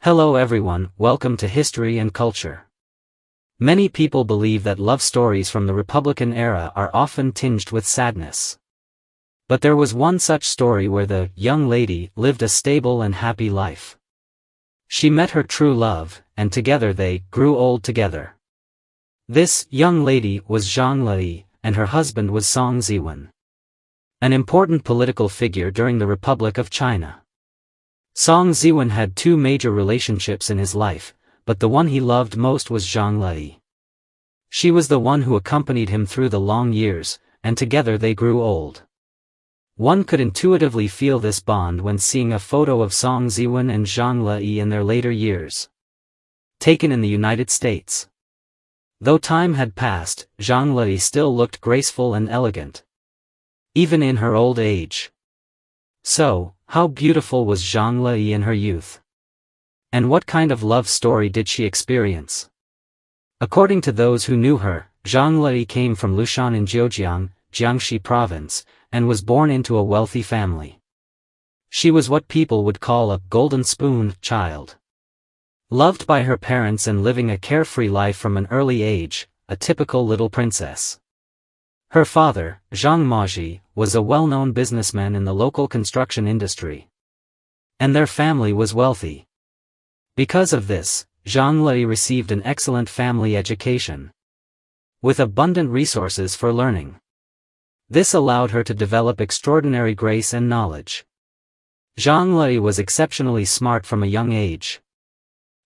Hello everyone, welcome to History and Culture. Many people believe that love stories from the Republican era are often tinged with sadness. But there was one such story where the young lady lived a stable and happy life. She met her true love, and together they grew old together. This young lady was Zhang Leyi, and her husband was Song Ziwin, an important political figure during the Republic of China. Song Ziwin had two major relationships in his life, but the one he loved most was Zhang Leyi. She was the one who accompanied him through the long years, and together they grew old. One could intuitively feel this bond when seeing a photo of Song Ziwin and Zhang Leyi in their later years, taken in the United States. Though time had passed, Zhang Lei still looked graceful and elegant, even in her old age. So, how beautiful was Zhang Lei in her youth? And what kind of love story did she experience? According to those who knew her, Zhang Lei came from Lushan in Zhejiang, Jiangxi province, and was born into a wealthy family. She was what people would call a golden spoon child. Loved by her parents and living a carefree life from an early age, a typical little princess. Her father, Zhang Maji, was a well-known businessman in the local construction industry. And their family was wealthy. Because of this, Zhang Lei received an excellent family education, with abundant resources for learning. This allowed her to develop extraordinary grace and knowledge. Zhang Lei was exceptionally smart from a young age.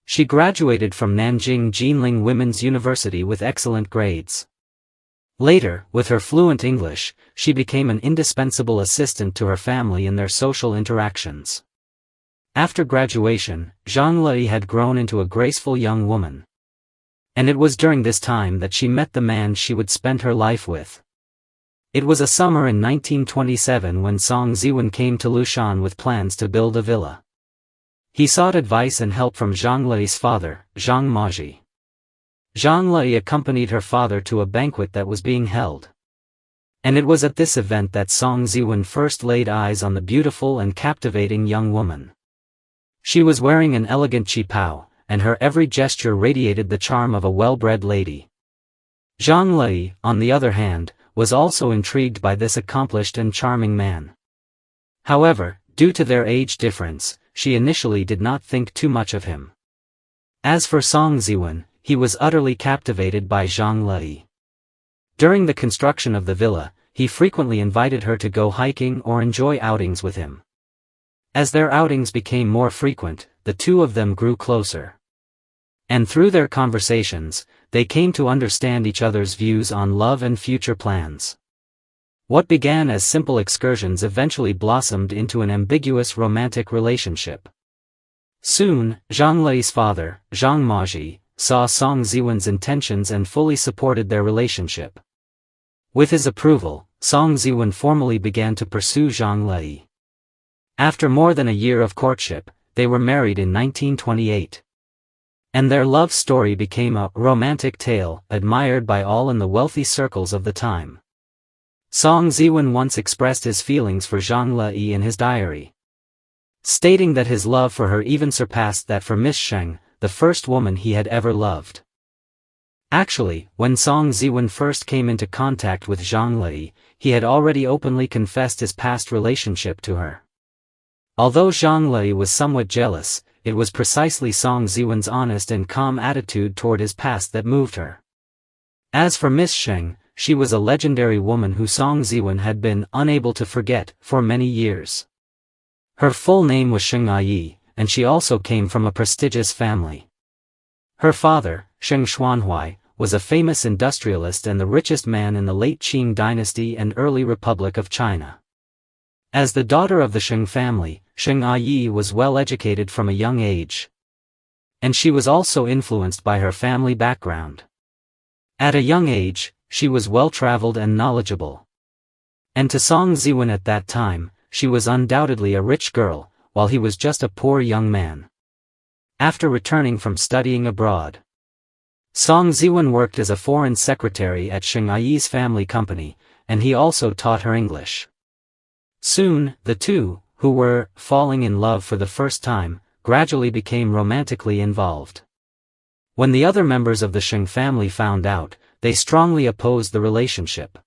She graduated from Nanjing Jianling Women's University with excellent grades. Later, with her fluent English, she became an indispensable assistant to her family in their social interactions. After graduation, Zhang Lei had grown into a graceful young woman. And it was during this time that she met the man she would spend her life with. It was a summer in 1927 when Song Ziwin came to Lushan with plans to build a villa. He sought advice and help from Zhang Lei's father, Zhang Maji. Zhang Lei accompanied her father to a banquet that was being held. And it was at this event that Song Ziwin first laid eyes on the beautiful and captivating young woman. She was wearing an elegant qipao, and her every gesture radiated the charm of a well-bred lady. Zhang Lei, on the other hand, was also intrigued by this accomplished and charming man. However, due to their age difference, she initially did not think too much of him. As for Song Ziwin, he was utterly captivated by Zhang Lei. During the construction of the villa, he frequently invited her to go hiking or enjoy outings with him. As their outings became more frequent, the two of them grew closer. And through their conversations, they came to understand each other's views on love and future plans. What began as simple excursions eventually blossomed into an ambiguous romantic relationship. Soon, Zhang Lei's father, Zhang Maji, saw Song Ziwin's intentions and fully supported their relationship. With his approval, Song Ziwin formally began to pursue Zhang Lei. After more than a year of courtship, they were married in 1928. And their love story became a romantic tale admired by all in the wealthy circles of the time. Song Ziwin once expressed his feelings for Zhang Lei in his diary, stating that his love for her even surpassed that for Miss Sheng, the first woman he had ever loved. Actually, when Song Ziwin first came into contact with Zhang Lei, he had already openly confessed his past relationship to her. Although Zhang Lei was somewhat jealous, it was precisely Song Ziwin's honest and calm attitude toward his past that moved her. As for Miss Sheng, she was a legendary woman who Song Ziwin had been unable to forget for many years. Her full name was Sheng Yi, and she also came from a prestigious family. Her father, Sheng Xuanhuai, was a famous industrialist and the richest man in the late Qing dynasty and early Republic of China. As the daughter of the Sheng family, Sheng Yi was well educated from a young age. And she was also influenced by her family background. At a young age, she was well-traveled and knowledgeable. And to Song Ziwin at that time, she was undoubtedly a rich girl, while he was just a poor young man. After returning from studying abroad, Song Ziwin worked as a foreign secretary at Sheng Yi's family company, and he also taught her English. Soon, the two, who were falling in love for the first time, gradually became romantically involved. When the other members of the Sheng family found out, they strongly opposed the relationship.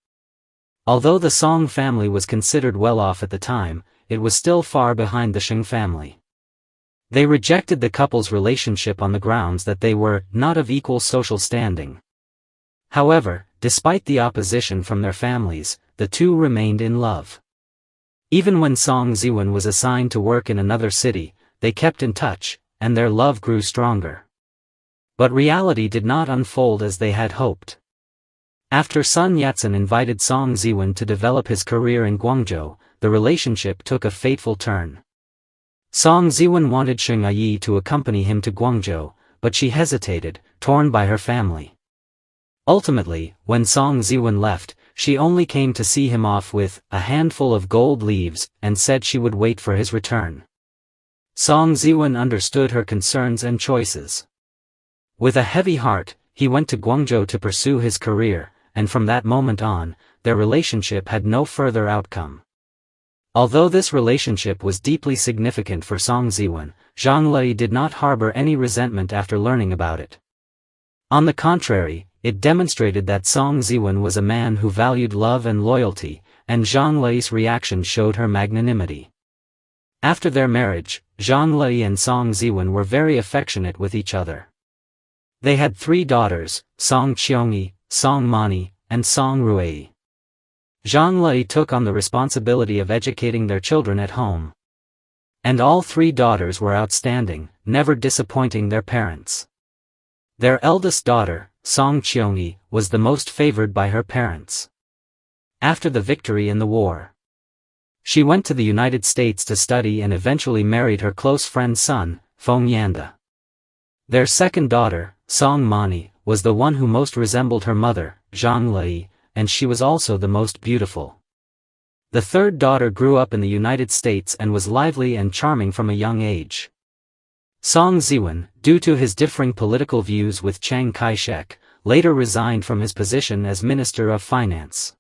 Although the Soong family was considered well off at the time, it was still far behind the Sheng family. They rejected the couple's relationship on the grounds that they were not of equal social standing. However, despite the opposition from their families, the two remained in love. Even when Song Ziwin was assigned to work in another city, they kept in touch, and their love grew stronger. But reality did not unfold as they had hoped. After Sun Yat-sen invited Song Ziwin to develop his career in Guangzhou, the relationship took a fateful turn. Song Ziwin wanted Zhang Leyi to accompany him to Guangzhou, but she hesitated, torn by her family. Ultimately, when Song Ziwin left, she only came to see him off with a handful of gold leaves and said she would wait for his return. Song Ziwin understood her concerns and choices. With a heavy heart, he went to Guangzhou to pursue his career, and from that moment on, their relationship had no further outcome. Although this relationship was deeply significant for Song Ziwin, Zhang Lei did not harbor any resentment after learning about it. On the contrary, it demonstrated that Song Ziwin was a man who valued love and loyalty, and Zhang Lei's reaction showed her magnanimity. After their marriage, Zhang Lei and Song Ziwin were very affectionate with each other. They had 3 daughters, Song Qiongyi, Song Mani, and Song Ruei. Zhang Lei took on the responsibility of educating their children at home. And all 3 daughters were outstanding, never disappointing their parents. Their eldest daughter, Song Qiongyi, was the most favored by her parents. After the victory in the war, she went to the United States to study and eventually married her close friend's son, Feng Yanda. Their second daughter, Song Mani, was the one who most resembled her mother, Zhang Lei, and she was also the most beautiful. The third daughter grew up in the United States and was lively and charming from a young age. Song Ziwin, due to his differing political views with Chiang Kai-shek, later resigned from his position as Minister of Finance.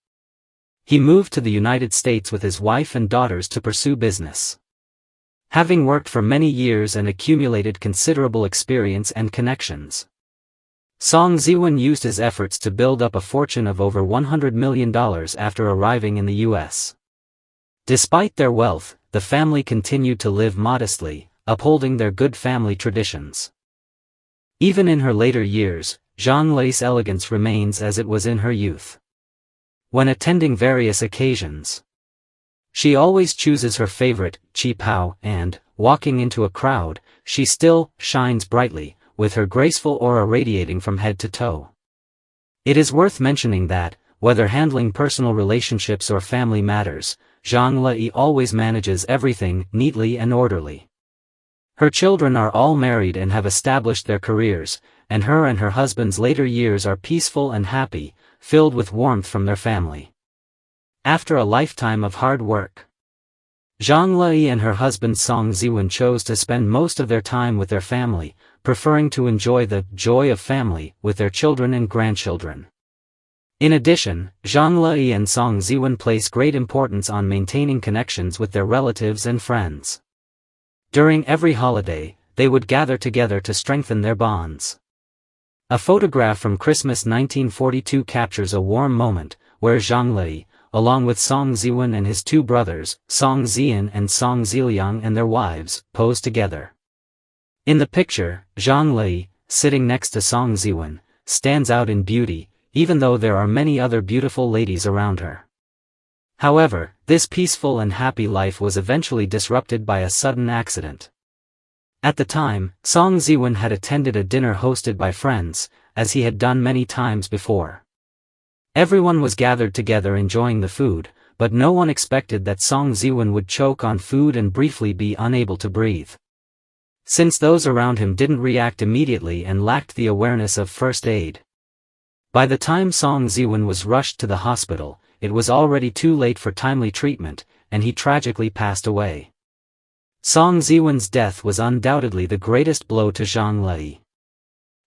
He moved to the United States with his wife and daughters to pursue business. Having worked for many years and accumulated considerable experience and connections, Song Ziwin used his efforts to build up a fortune of over $100 million after arriving in the U.S. Despite their wealth, the family continued to live modestly, upholding their good family traditions. Even in her later years, Zhang Lei's elegance remains as it was in her youth. When attending various occasions, she always chooses her favorite, Qi Pao, and, walking into a crowd, she still shines brightly, with her graceful aura radiating from head to toe. It is worth mentioning that, whether handling personal relationships or family matters, Zhang Lei always manages everything neatly and orderly. Her children are all married and have established their careers, and her husband's later years are peaceful and happy, filled with warmth from their family. After a lifetime of hard work, Zhang Lei and her husband Song Ziwin chose to spend most of their time with their family, preferring to enjoy the joy of family with their children and grandchildren. In addition, Zhang Lei and Song Ziwin place great importance on maintaining connections with their relatives and friends. During every holiday, they would gather together to strengthen their bonds. A photograph from Christmas 1942 captures a warm moment, where Zhang Lei, along with Song Ziwin and his 2 brothers, Song Zian and Song Ziliang and their wives, pose together. In the picture, Zhang Lei, sitting next to Song Ziwin, stands out in beauty, even though there are many other beautiful ladies around her. However, this peaceful and happy life was eventually disrupted by a sudden accident. At the time, Song Ziwin had attended a dinner hosted by friends, as he had done many times before. Everyone was gathered together enjoying the food, but no one expected that Song Ziwin would choke on food and briefly be unable to breathe. Since those around him didn't react immediately and lacked the awareness of first aid. By the time Song Ziwin was rushed to the hospital, it was already too late for timely treatment, and he tragically passed away. Song Ziwin's death was undoubtedly the greatest blow to Zhang Lei.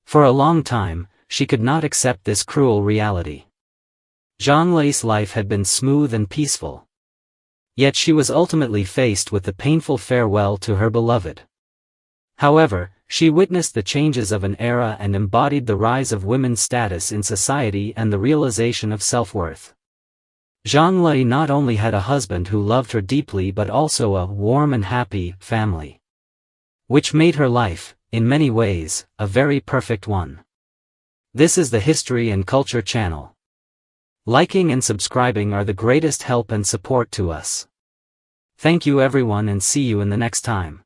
For a long time, she could not accept this cruel reality. Zhang Lei's life had been smooth and peaceful. Yet she was ultimately faced with the painful farewell to her beloved. However, she witnessed the changes of an era and embodied the rise of women's status in society and the realization of self-worth. Zhang Lei not only had a husband who loved her deeply but also a warm and happy family, which made her life, in many ways, a very perfect one. This is the History and Culture channel. Liking and subscribing are the greatest help and support to us. Thank you everyone and see you in the next time.